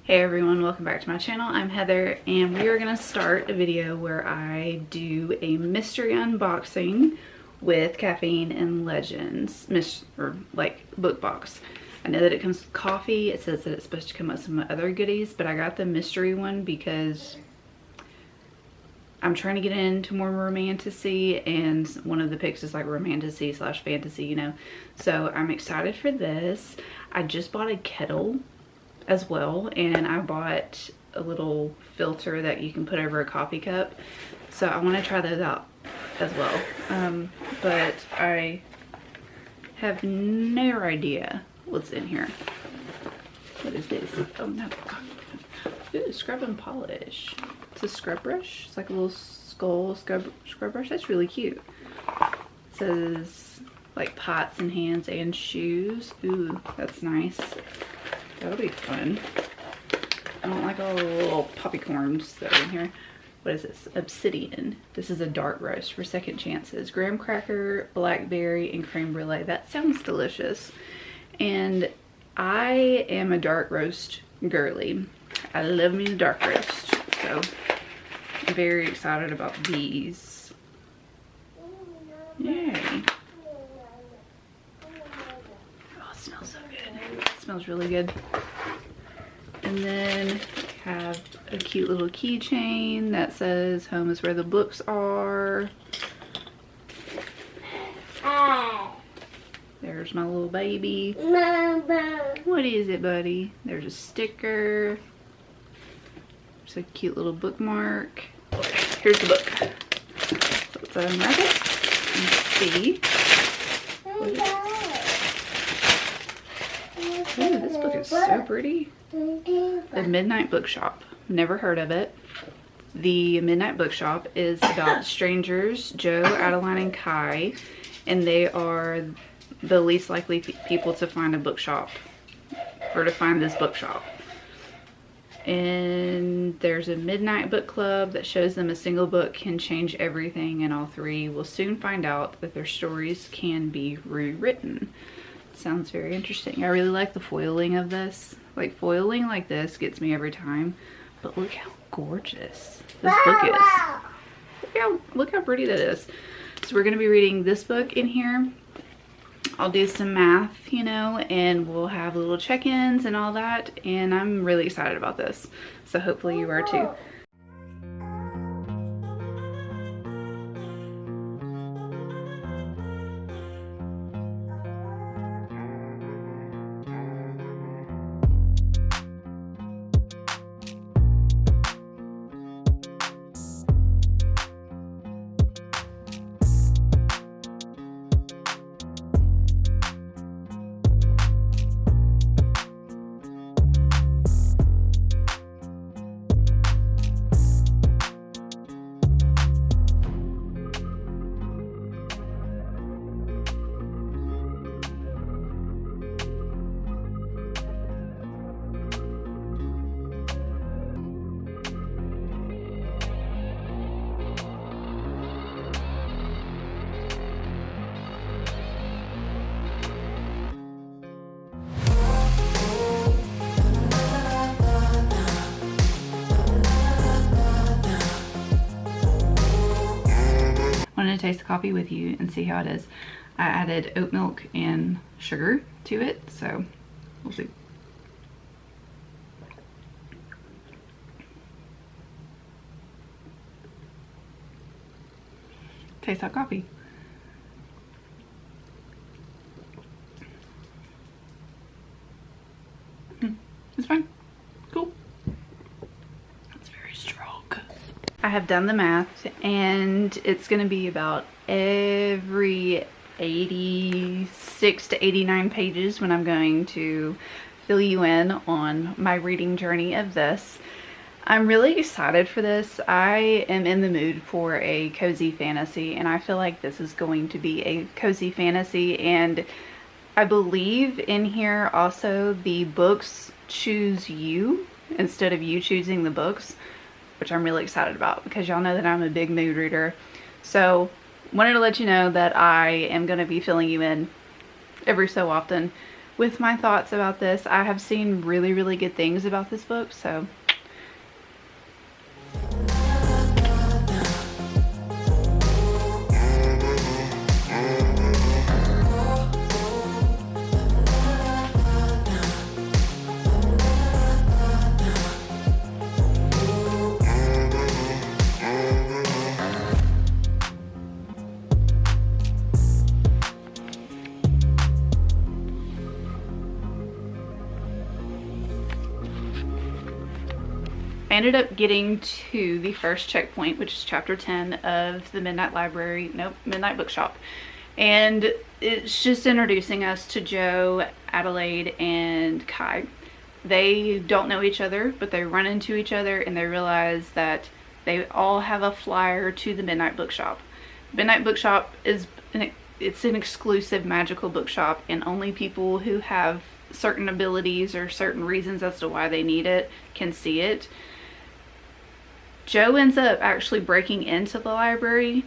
Hey everyone, welcome back to my channel. I'm Heather and we are going to start a video where I do a mystery unboxing with Caffeine and Legends, book box. I know that it comes with coffee. It says that it's supposed to come with some other goodies, but I got the mystery one because I'm trying to get into more romantasy, and one of the picks is like romantasy / fantasy, you know. So I'm excited for this. I just bought a kettle as well, and I bought a little filter that you can put over a coffee cup. So I want to try those out as well. But I have no idea what's in here. What is this? Oh no. Ooh, scrub and polish. It's a scrub brush. It's like a little skull scrub brush. That's really cute. It says like pots and hands and shoes. Ooh, that's nice. That'll be fun. I don't like all the little popcorns that are in here. What is this? Obsidian. This is a dark roast for second chances. Graham cracker, blackberry, and creme brulee. That sounds delicious. And I am a dark roast girly. I love me a dark roast. So I'm very excited about these. Yay. Oh, it smells so good. It smells really good. And then we have a cute little keychain that says home is where the books are. There's my little baby. What is it, buddy? There's a sticker. There's a cute little bookmark. Here's the book. So let's unwrap it and see. Ooh, this book is so pretty. The Midnight Bookshop. Never heard of it. The Midnight Bookshop is about strangers, Joe, Adeline, and Kai, and they are the least likely people to find a bookshop, or to find this bookshop. And there's a midnight book club that shows them a single book can change everything, and all three will soon find out that their stories can be rewritten. Sounds very interesting. I really like the foiling of this. Like, foiling like this gets me every time. But look how gorgeous this book is. Look how pretty that is. So we're going to be reading this book in here. I'll do some math, you know, and we'll have little check-ins and all that. And I'm really excited about this. So hopefully you are too. To taste the coffee with you and see how it is. I added oat milk and sugar to it, so we'll see. Taste that coffee. It's fine. Cool. It's very strong. I have done the math, and it's going to be about every 86 to 89 pages when I'm going to fill you in on my reading journey of this. I'm really excited for this. I am in the mood for a cozy fantasy, and I feel like this is going to be a cozy fantasy. And I believe in here also the books choose you instead of you choosing the books, which I'm really excited about because y'all know that I'm a big mood reader. So wanted to let you know that I am going to be filling you in every so often with my thoughts about this. I have seen really, really good things about this book, so I ended up getting to the first checkpoint, which is chapter 10 of the Midnight Bookshop. And it's just introducing us to Joe, Adelaide, and Kai. They don't know each other, but they run into each other and they realize that they all have a flyer to the Midnight Bookshop. Midnight Bookshop is it's an exclusive magical bookshop, and only people who have certain abilities or certain reasons as to why they need it can see it. Joe ends up actually breaking into the library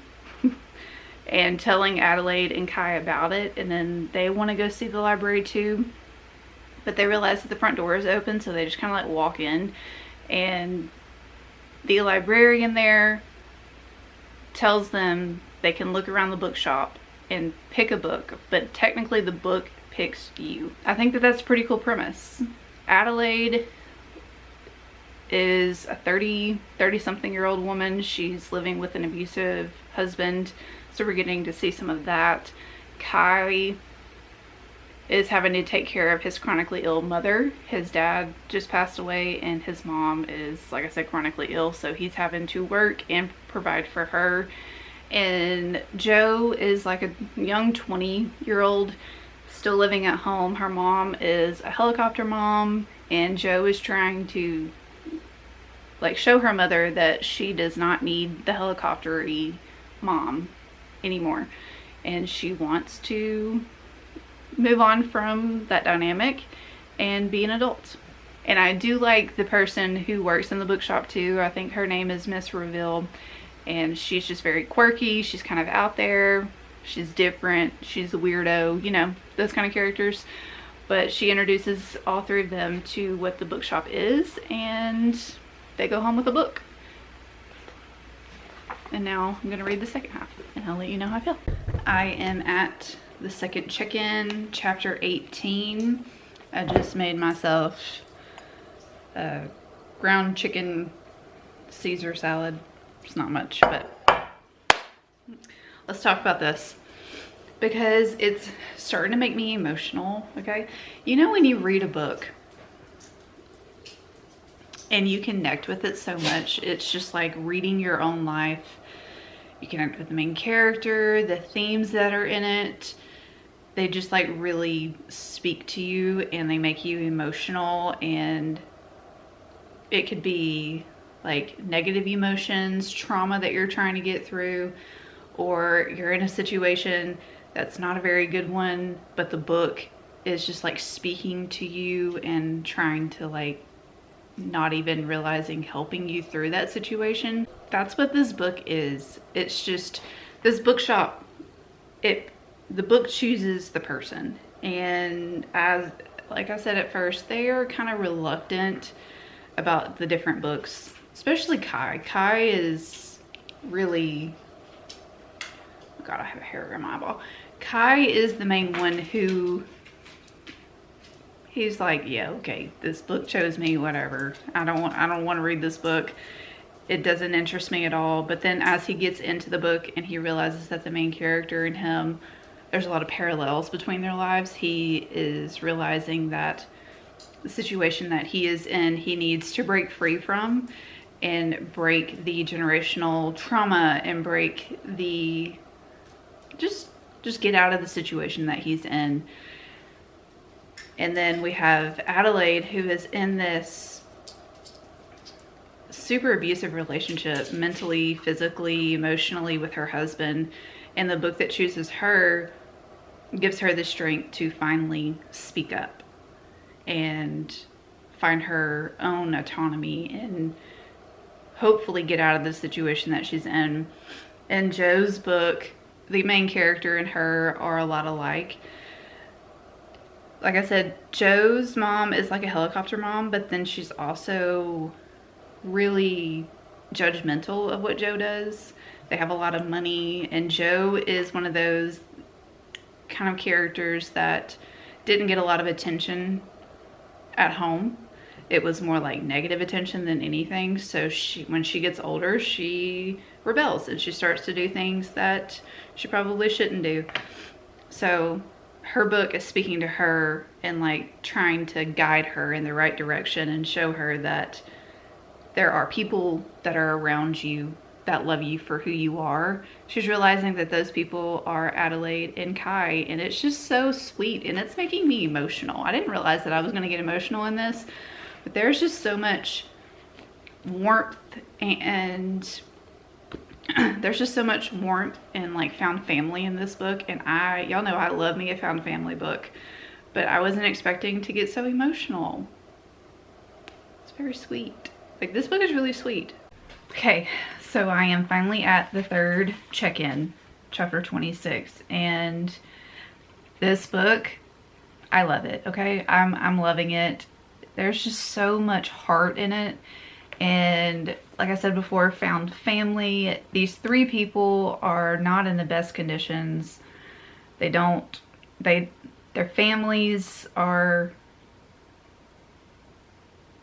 and telling Adelaide and Kai about it, and then they want to go see the library too, but they realize that the front door is open, so they just kind of like walk in, and the librarian there tells them they can look around the bookshop and pick a book, but technically the book picks you. I think that that's a pretty cool premise. Adelaide is a 30 something year old woman. She's living with an abusive husband, so we're getting to see some of that. Kai is having to take care of his chronically ill mother. His dad just passed away and his mom is, like I said, chronically ill, so he's having to work and provide for her. And Joe is like a young 20-year-old still living at home. Her mom is a helicopter mom, and Joe is trying to like show her mother that she does not need the helicopter-y mom anymore, and she wants to move on from that dynamic and be an adult. And I do like the person who works in the bookshop too. I think her name is Miss Reveal, and she's just very quirky. She's kind of out there, she's different, she's a weirdo, you know, those kind of characters. But she introduces all three of them to what the bookshop is, and they go home with a book. And now I'm gonna read the second half and I'll let you know how I feel. I am at the second check-in, chapter 18. I just made myself a ground chicken Caesar salad. It's not much, but let's talk about this because it's starting to make me emotional, okay? You know when you read a book and you connect with it so much, it's just like reading your own life. You connect with the main character, the themes that are in it. They just like really speak to you and they make you emotional, and it could be like negative emotions, trauma that you're trying to get through, or you're in a situation that's not a very good one, but the book is just like speaking to you and trying to like not even realizing helping you through that situation. That's what this book is. It's just this bookshop, the book chooses the person, and as like I said at first, they are kind of reluctant about the different books, especially Kai. Kai is really, oh God, I have a hair in my eyeball. Kai is the main one who, he's like, yeah, okay, this book chose me, whatever. I don't want to read this book. It doesn't interest me at all. But then as he gets into the book and he realizes that the main character and him, there's a lot of parallels between their lives, he is realizing that the situation that he is in, he needs to break free from and break the generational trauma and break the, just get out of the situation that he's in. And then we have Adelaide, who is in this super abusive relationship, mentally, physically, emotionally, with her husband. And the book that chooses her gives her the strength to finally speak up and find her own autonomy and hopefully get out of the situation that she's in. In Joe's book, the main character and her are a lot alike. like I said, Joe's mom is like a helicopter mom, but then she's also really judgmental of what Joe does. They have a lot of money, and Joe is one of those kind of characters that didn't get a lot of attention at home. It was more like negative attention than anything. So when she gets older, she rebels and she starts to do things that she probably shouldn't do. So her book is speaking to her and like trying to guide her in the right direction and show her that there are people that are around you that love you for who you are. She's realizing that those people are Adelaide and Kai, and it's just so sweet, and it's making me emotional. I didn't realize that I was going to get emotional in this, but there's just so much warmth, and there's just so much warmth and like found family in this book. And y'all know I love me a found family book, but I wasn't expecting to get so emotional. It's very sweet. Like, this book is really sweet. Okay, so I am finally at the third check-in, chapter 26, and this book, I love it. Okay, I'm loving it. There's just so much heart in it, and like I said before, found family. These three people are not in the best conditions. Their families are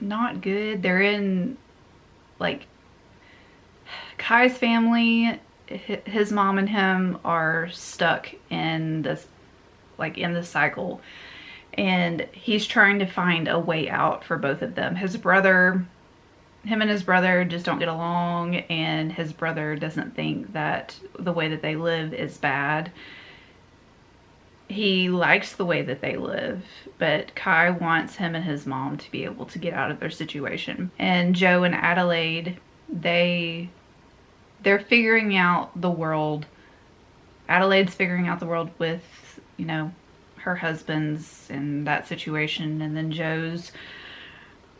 not good. They're in, like, Kai's family, his mom and him are stuck in this, like, in the cycle, and he's trying to find a way out for both of them. Him and his brother just don't get along, and his brother doesn't think that the way that they live is bad. He likes the way that they live, but Kai wants him and his mom to be able to get out of their situation. And Joe and Adelaide, they're figuring out the world. Adelaide's figuring out the world with, you know, her husband's and that situation. And then Joe's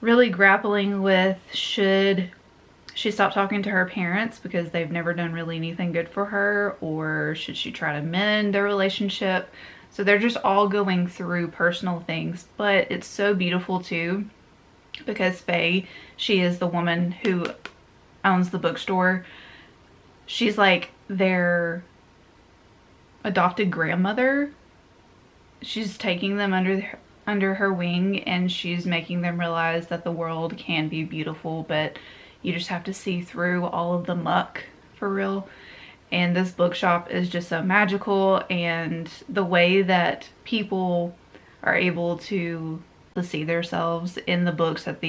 really grappling with, should she stop talking to her parents because they've never done really anything good for her, or should she try to mend their relationship? So they're just all going through personal things, but it's so beautiful too, because Faye, she is the woman who owns the bookstore. She's like their adopted grandmother. She's taking them under her wing, and she's making them realize that the world can be beautiful, but you just have to see through all of the muck for real. And this bookshop is just so magical, and the way that people are able to see themselves in the books that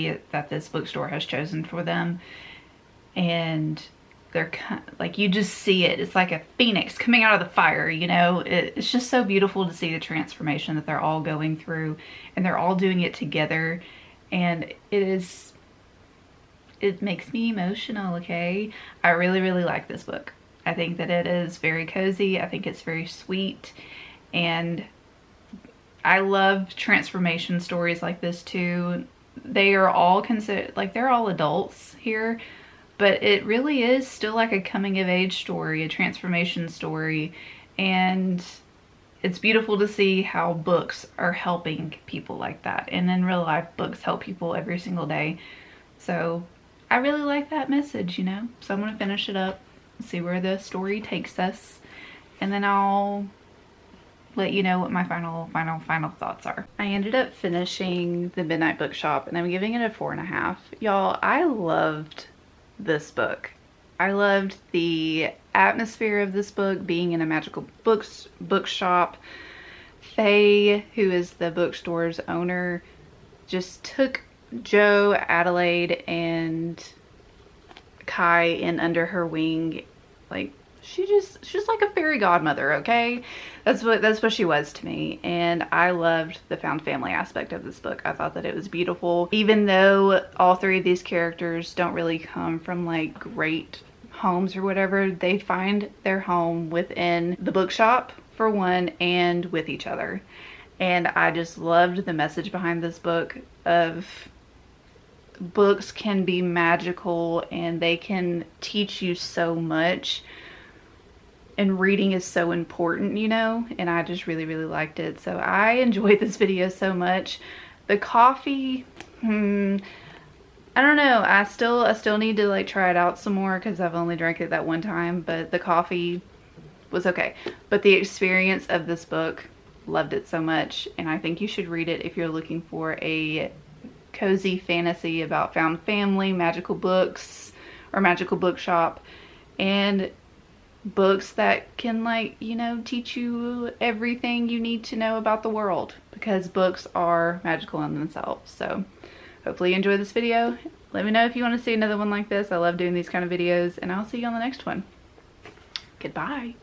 this bookstore has chosen for them, and they're like, you just see it. It's like a phoenix coming out of the fire, you know. It's just so beautiful to see the transformation that they're all going through, and they're all doing it together, and it makes me emotional. Okay, I really, really like this book. I think that it is very cozy. I think it's very sweet, and I love transformation stories like this too. They are all considered, like, they're all adults here, but it really is still like a coming of age story, a transformation story, and it's beautiful to see how books are helping people like that. And in real life, books help people every single day. So I really like that message, you know. So I'm going to finish it up, see where the story takes us, and then I'll let you know what my final thoughts are. I ended up finishing The Midnight Bookshop, and I'm giving it a 4.5. Y'all, I loved this book. I loved the atmosphere of this book, being in a magical bookshop. Faye, who is the bookstore's owner, just took Joe, Adelaide, and Kai in under her wing. Like, she's like a fairy godmother, okay? That's what she was to me. And I loved the found family aspect of this book. I thought that it was beautiful. Even though all three of these characters don't really come from like great homes or whatever, they find their home within the bookshop for one, and with each other. And I just loved the message behind this book of books can be magical and they can teach you so much. and reading is so important, you know, and I just really, really liked it. So I enjoyed this video so much. The coffee, I don't know. I still need to like try it out some more because I've only drank it that one time, but the coffee was okay. But the experience of this book, loved it so much, and I think you should read it if you're looking for a cozy fantasy about found family, magical books, or magical bookshop, and books that can, like, you know, teach you everything you need to know about the world, because books are magical in themselves. So hopefully you enjoy this video. Let me know if you want to see another one like this. I love doing these kind of videos, and I'll see you on the next one. Goodbye.